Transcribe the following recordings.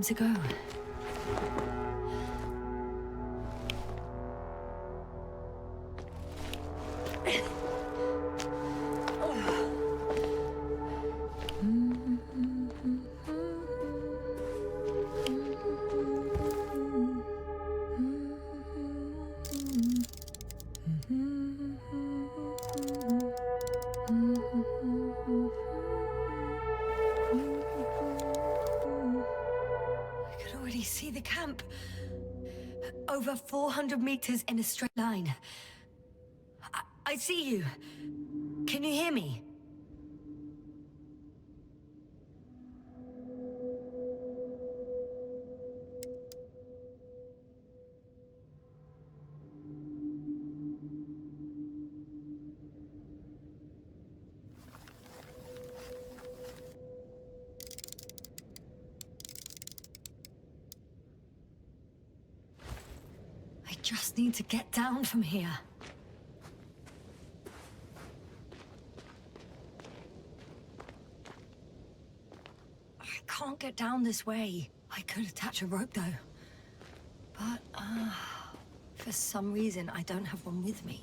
time to go. See the camp. Over 400 meters in a straight line. I see you. Can you hear me? I just need to get down from here. I can't get down this way. I could attach a rope though. But, for some reason I don't have one with me.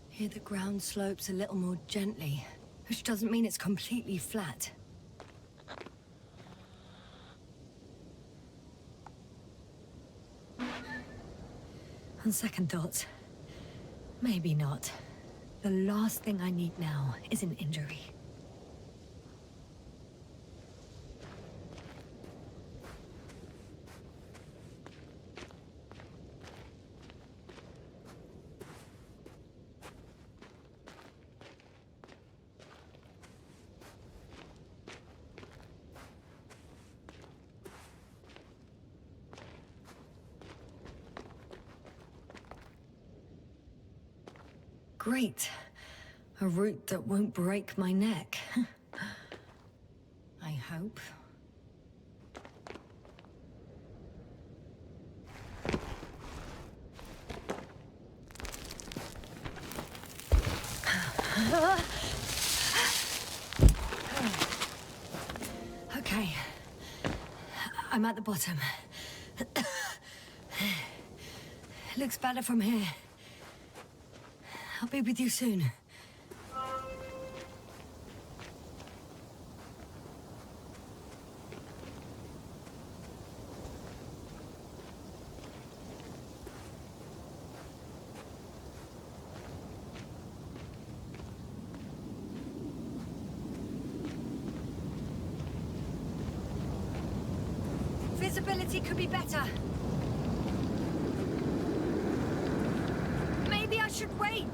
Here the ground slopes a little more gently, which doesn't mean it's completely flat. On second thoughts, maybe not. The last thing I need now is an injury. Great. A route that won't break my neck. I hope. Okay. I'm at the bottom. Looks better from here. I'll be with you soon. Visibility could be better. Maybe I should wait.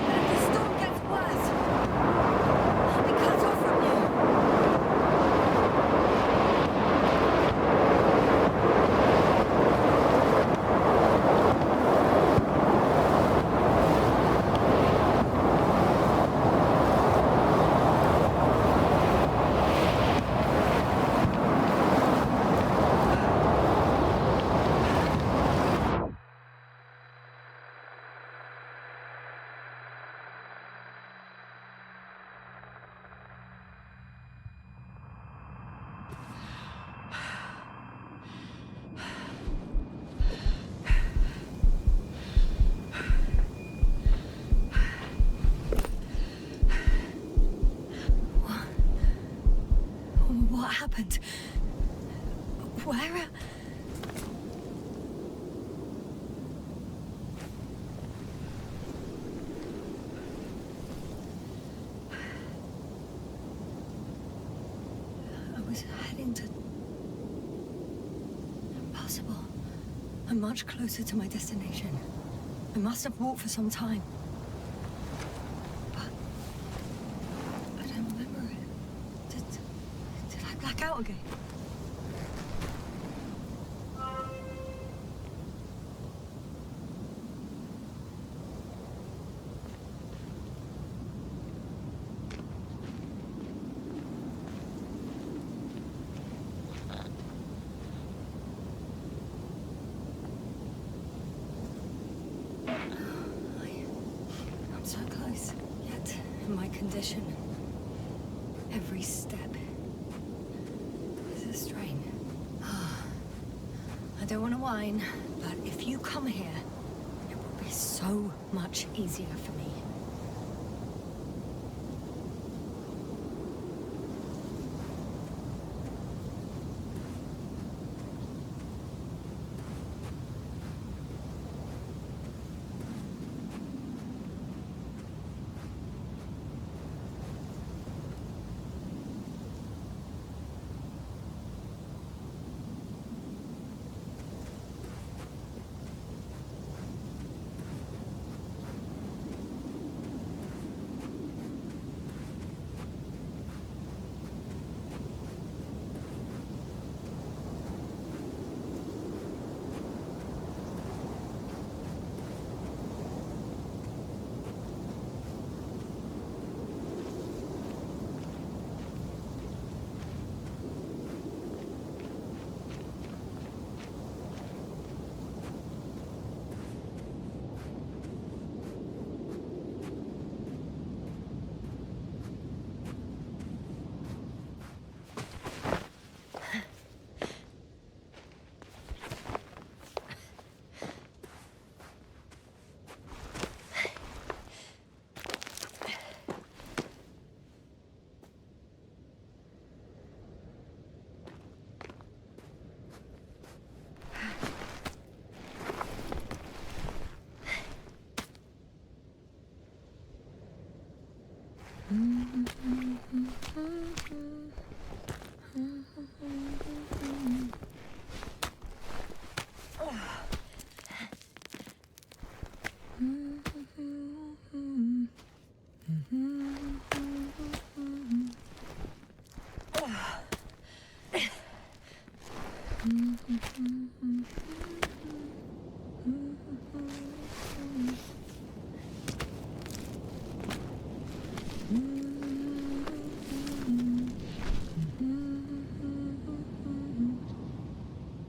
But if the storm gets worse, I'll be cut off from you. What happened? Where? I was heading to... Impossible. I'm much closer to my destination. I must have walked for some time. But... I don't remember it. Did I black out again? I'm so condition. Every step is a strain. I don't want to whine, but if you come here, it will be so much easier for me.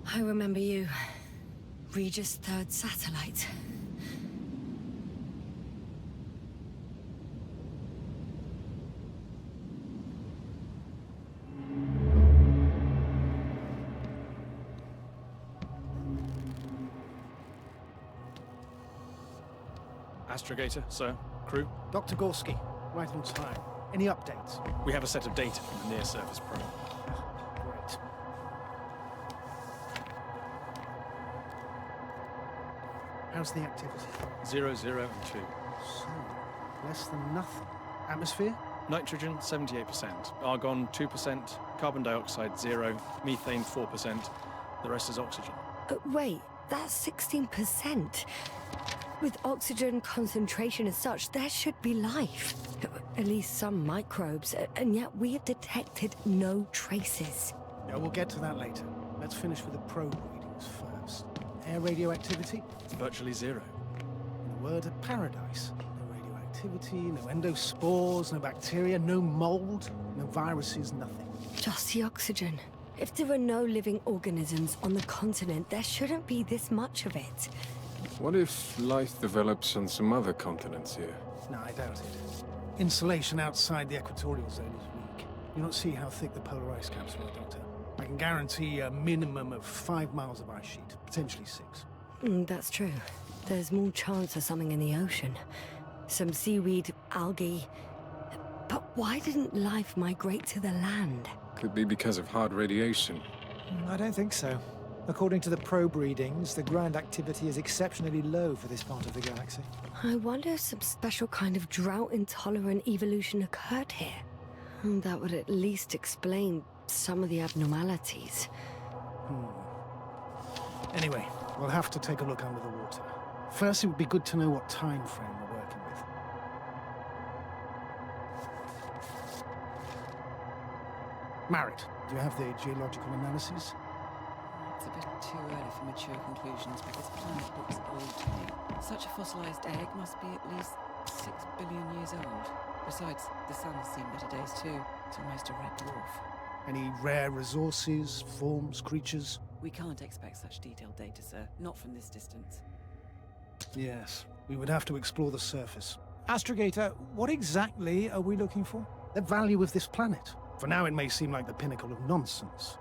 I remember you. Regis' third satellite. Astrogator, sir. Crew? Dr. Gorski, right on time. Any updates? We have a set of data from the near-surface probe. Great. How's the activity? 0, 0, and 2. So, less than nothing. Atmosphere? Nitrogen, 78%. Argon, 2%. Carbon dioxide, 0. Methane, 4%. The rest is oxygen. Wait, that's 16%. With oxygen concentration as such, there should be life. At least some microbes, and yet we have detected no traces. Yeah, we'll get to that later. Let's finish with the probe readings first. Air radioactivity? Virtually 0. In a word, a paradise. No radioactivity, no endospores, no bacteria, no mold, no viruses, nothing. Just the oxygen. If there are no living organisms on the continent, there shouldn't be this much of it. What if life develops on some other continents here? No, I doubt it. Insulation outside the equatorial zone is weak. You don't see how thick the polar ice caps were, Doctor. I can guarantee a minimum of 5 miles of ice sheet, potentially 6. That's true. There's more chance of something in the ocean. Some seaweed, algae. But why didn't life migrate to the land? Could be because of hard radiation. I don't think so. According to the probe readings, the ground activity is exceptionally low for this part of the galaxy. I wonder if some special kind of drought-intolerant evolution occurred here. That would at least explain some of the abnormalities. Anyway, we'll have to take a look under the water. First, it would be good to know what time frame we're working with. Married, do you have the geological analyses? It's a bit too early for mature conclusions, but this planet looks old to me. Such a fossilized egg must be at least 6 billion years old. Besides, the sun's seen better days too. It's almost a red dwarf. Any rare resources, forms, creatures? We can't expect such detailed data, sir. Not from this distance. Yes, we would have to explore the surface. Astrogator, what exactly are we looking for? The value of this planet. For now, it may seem like the pinnacle of nonsense,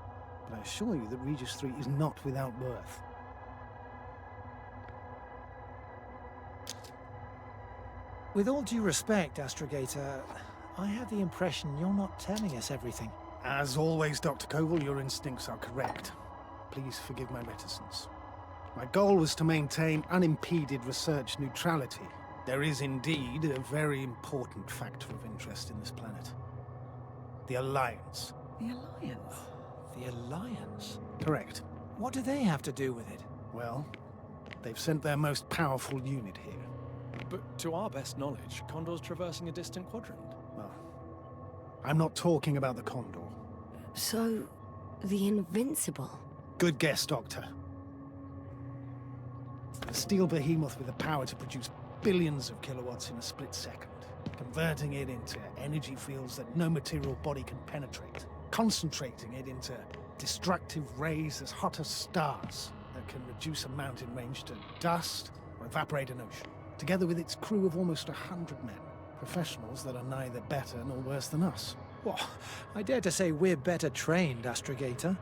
but I assure you that Regis 3 is not without worth. With all due respect, Astrogator, I have the impression you're not telling us everything. As always, Dr. Koval, your instincts are correct. Please forgive my reticence. My goal was to maintain unimpeded research neutrality. There is indeed a very important factor of interest in this planet. The Alliance. The Alliance? The Alliance? Correct. What do they have to do with it? Well, they've sent their most powerful unit here. But to our best knowledge, Condor's traversing a distant quadrant. Well, I'm not talking about the Condor. So, the Invincible. Good guess, Doctor. A steel behemoth with the power to produce billions of kilowatts in a split second, converting it into energy fields that no material body can penetrate, concentrating it into destructive rays as hot as stars that can reduce a mountain range to dust or evaporate an ocean, together with its crew of almost 100 men, professionals that are neither better nor worse than us. Well, I dare to say we're better trained, Astrogator.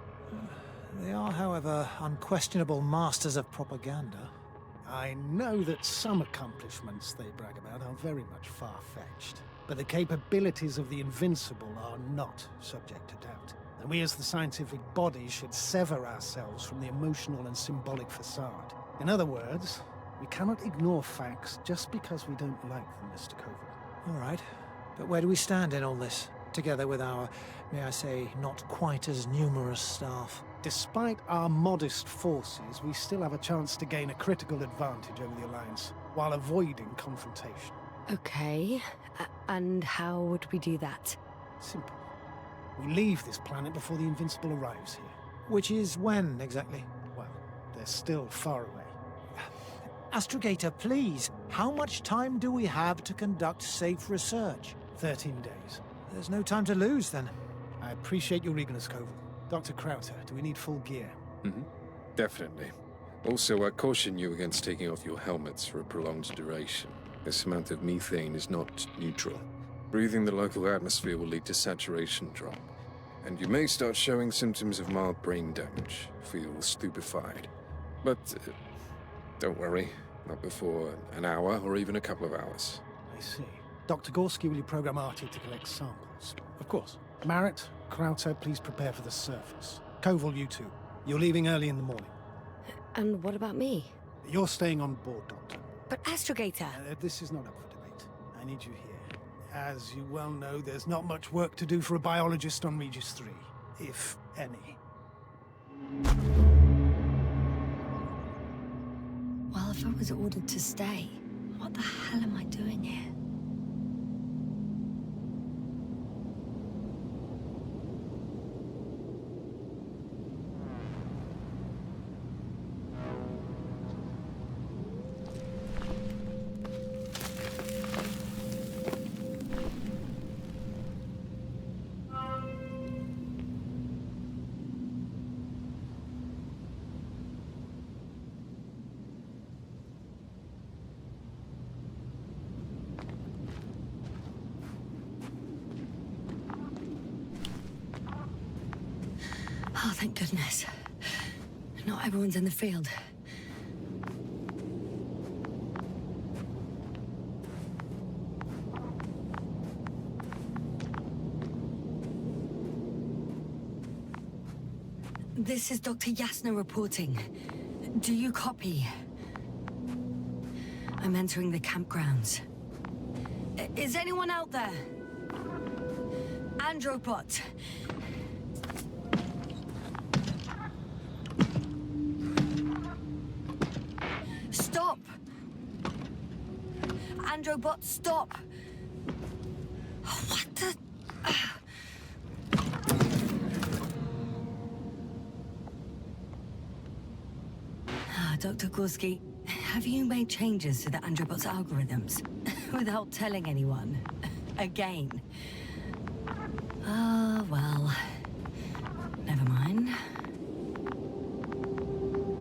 They are, however, unquestionable masters of propaganda. I know that some accomplishments they brag about are very much far-fetched, but the capabilities of the Invincible are not subject to doubt. And we as the scientific body should sever ourselves from the emotional and symbolic facade. In other words, we cannot ignore facts just because we don't like them, Mr. Koval. All right, but where do we stand in all this? Together with our, may I say, not quite as numerous staff. Despite our modest forces, we still have a chance to gain a critical advantage over the Alliance, while avoiding confrontation. Okay, and how would we do that? Simple. We leave this planet before the Invincible arrives here. Which is when, exactly? Well, they're still far away. Astrogator, please, how much time do we have to conduct safe research? 13 days. There's no time to lose, then. I appreciate your eagerness, Koval. Dr. Krauter, do we need full gear? Definitely. Also, I caution you against taking off your helmets for a prolonged duration. This amount of methane is not neutral. Breathing the local atmosphere will lead to saturation drop, and you may start showing symptoms of mild brain damage, feel stupefied. But don't worry, not before an hour or even a couple of hours. I see. Dr. Gorski, will you program Artie to collect samples? Of course. Marrett, Krauter, please prepare for the surface. Koval, you two. You're leaving early in the morning. And what about me? You're staying on board, Doctor. But Astrogator... This is not up for debate. I need you here. As you well know, there's not much work to do for a biologist on Regis 3, if any. Well, if I was ordered to stay, what the hell am I doing here? Oh, thank goodness. Not everyone's in the field. This is Dr. Yasna reporting. Do you copy? I'm entering the campgrounds. Is anyone out there? Andropod. Stop! Androbot, stop! What the... Dr. Gorski, have you made changes to the Androbot's algorithms? Without telling anyone? Again? Ah, well...